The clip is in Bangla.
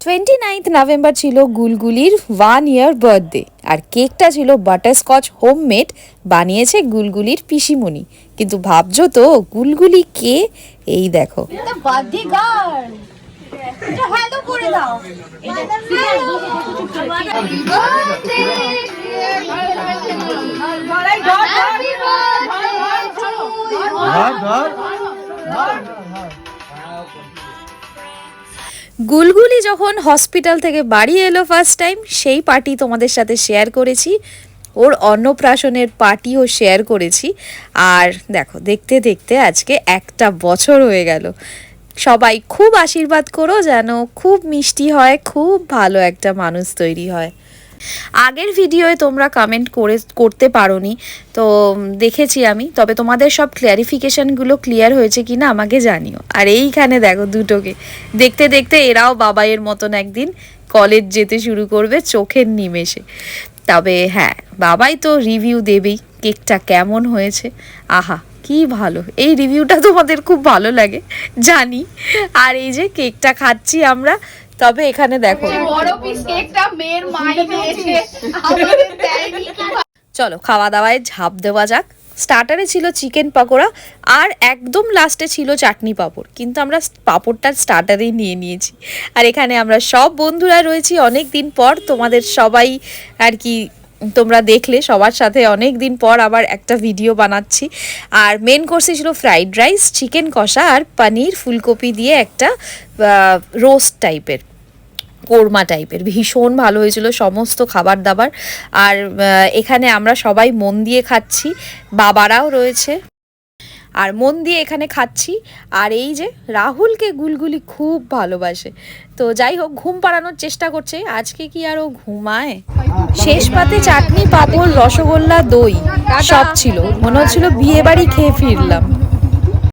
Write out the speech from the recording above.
29th নভেম্বর ছিল গুলগুলির 1 ইয়ার বার্থডে আর কেকটা ছিল বাটারস্কচ হোমমেড, বানিয়েছে গুলগুলির পিসিমণি। কিন্তু ভাবছো তো গুলগুলি কে? এই দেখো, গুলগুলি যখন হসপিটাল থেকে বাড়ি এলো ফার্স্ট টাইম, সেই পার্টি তোমাদের সাথে শেয়ার করেছি, ওর অন্নপ্রাশনের পার্টিও শেয়ার করেছি। আর দেখো, দেখতে দেখতে আজকে 1 বছর হয়ে গেল। সবাই খুব আশীর্বাদ করো যেন খুব মিষ্টি হয়, খুব ভালো একটা মানুষ তৈরি হয়। আগের ভিডিওয়ে তোমরা কমেন্ট করতে পারোনি, তো দেখেছি আমি, তবে তোমাদের সব ক্ল্যারিফিকেশানগুলো ক্লিয়ার হয়েছে কিনা আমাকে জানিও। আর এইখানে দেখো দুটোকে, দেখতে দেখতে এরাও বাবাইয়ের মতন একদিন কলেজ যেতে শুরু করবে চোখের নিমেষে। তবে হ্যাঁ, বাবাই তো রিভিউ দেবেই কেকটা কেমন হয়েছে। আহা কি ভালো, এই রিভিউটা তোমাদের খুব ভালো লাগে জানি। আর এই যে কেকটা খাচ্ছি আমরা, তবে এখানে দেখো চলো খাওয়া দাওয়ায় ঝাঁপ দেওয়া যাক। স্টার্টারে ছিল চিকেন পকোড়া আর একদম লাস্টে ছিল চাটনি পাঁপড়, কিন্তু আমরা পাঁপড়টা স্টার্টারেই নিয়ে নিয়েছি। আর এখানে আমরা সব বন্ধুরা রয়েছি অনেক দিন পর, তোমাদের সবাই আর কি তোমরা দেখলে, সবার সাথে অনেক দিন পর আবার একটা ভিডিও বানাচ্ছি। আর মেন কোর্সে ছিল ফ্রাইড রাইস, চিকেন কষা আর পনির ফুলকপি দিয়ে একটা রোস্ট টাইপের, কোরমা টাইপের, ভীষণ ভালো হয়েছিল সমস্ত খাবার দাবার। আর এখানে আমরা সবাই মন দিয়ে খাচ্ছি, বাবারাও রয়েছে আর মন দিয়ে এখানে খাচ্ছি। আর এই যে রাহুলকে গুলগুলি খুব ভালোবাসে, তো যাই হোক ঘুম পাড়ানোর চেষ্টা করছে, আজকে কি আর ও ঘুমায়। শেষ পাতে চাটনি পাঁপড় রসগোল্লা দই সব ছিল, মনে হচ্ছিল বিয়ে বাড়ি খেয়ে ফিরলাম।